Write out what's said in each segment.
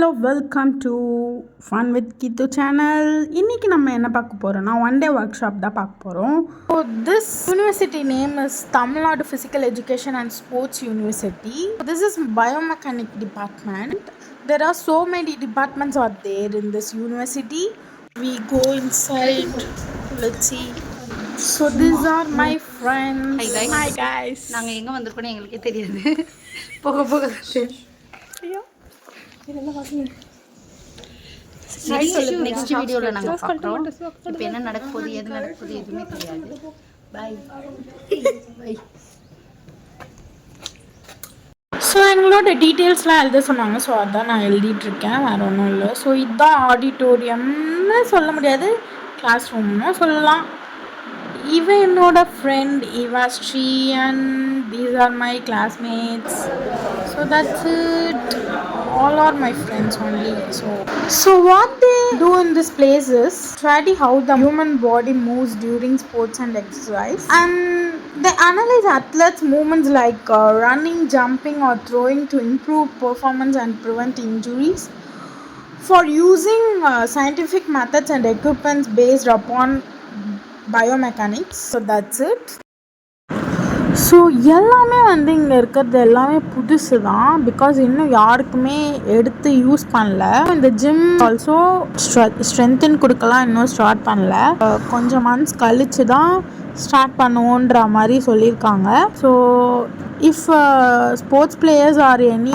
Hello welcome to fun with Kithu channel. இன்றைக்கி நம்ம என்ன பார்க்க போகிறோம்னா ஒன் டே ஒர்க் ஷாப் தான் பார்க்க போகிறோம். So this university name is Tamil Nadu physical education and sports university. This is biomechanic department. There are so many departments are there in this university. We go inside. Let's see. So these are my friends. Hi guys. நாங்கள் எங்கே வந்திருக்கோன்னு எங்களுக்கே தெரியாது. போக போக ஐயோ next வீடியோவில் நாங்கள் பார்க்குறோம். இப்போ என்ன நடக்க போகுது எது நடக்க போகுது எதுவுமே தெரியாது. பாய் பாய். ஸோ எங்களோட டீட்டெயில்ஸ்லாம் எழுத சொன்னாங்க. ஸோ அதான் நான் எழுதிட்டுருக்கேன், வேறு ஒன்றும் இல்லை. ஸோ இதுதான் ஆடிட்டோரியம்னு சொல்ல முடியாது, கிளாஸ் ரூம்னு சொல்லலாம். இவன் என்னோட friend Ivashree and these are my classmates. So that's it. All are my friends only. So what they do in this place is study how the human body moves during sports and exercise, and they analyze athletes' movements like running, jumping or throwing to improve performance and prevent injuries for using scientific methods and equipments based upon biomechanics. So that's it. So எல்லாமே இங்கே இருக்கிறது எல்லாமே புதுசு தான், because இன்னும் யாருக்குமே எடுத்து use பண்ணல. இந்த ஜிம் ஆல்சோ ஸ்ட்ரென்த்துன்னு கொடுக்கலாம், இன்னும் ஸ்டார்ட் பண்ணல. கொஞ்சம் மந்த்ஸ் கழிச்சு தான் ஸ்டார்ட் பண்ணுவோன்ற மாதிரி சொல்லியிருக்காங்க. So if sports players or any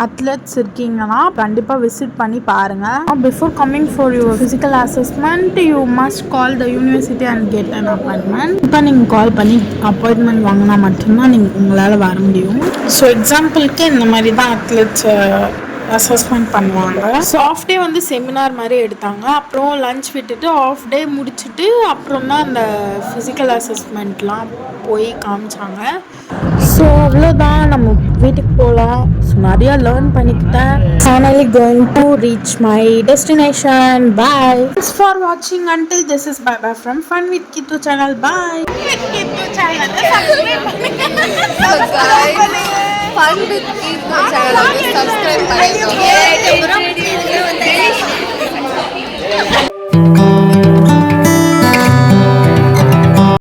athletes இருக்கீங்கன்னா கண்டிப்பாக விசிட் பண்ணி பாருங்கள். Before coming for your physical assessment you must call the university and get an appointment. இப்போ நீங்கள் கால் பண்ணி அப்பாயின்மெண்ட் வாங்கினா மட்டும்தான் உங்களால் வர முடியும். ஸோ எக்ஸாம்பிளுக்கு இந்த மாதிரி தான் அத்லெட்ஸ் அசஸ்மெண்ட் பண்ணுவாங்க. ஸோ ஆஃப் டே செமினார் மாதிரி எடுத்தாங்க, அப்புறம் லஞ்ச் விட்டுட்டு ஆஃப் டே முடிச்சுட்டு அப்புறம் தான் அந்த ஃபிசிக்கல் அசஸ்மெண்ட்லாம் போய் காமிச்சாங்க. ஸோ அவ்வளோதான், நம்ம வீட்டுக்கு போகலாம். ஸோ நிறையா லேர்ன் பண்ணிக்கிட்டேன். Finally going to reach my destination. Bye. Thanks for watching. Until this is bye bye from Fun with Kittu channel. Bye. Fun with Kittu channel subscribe பண்ணுங்க.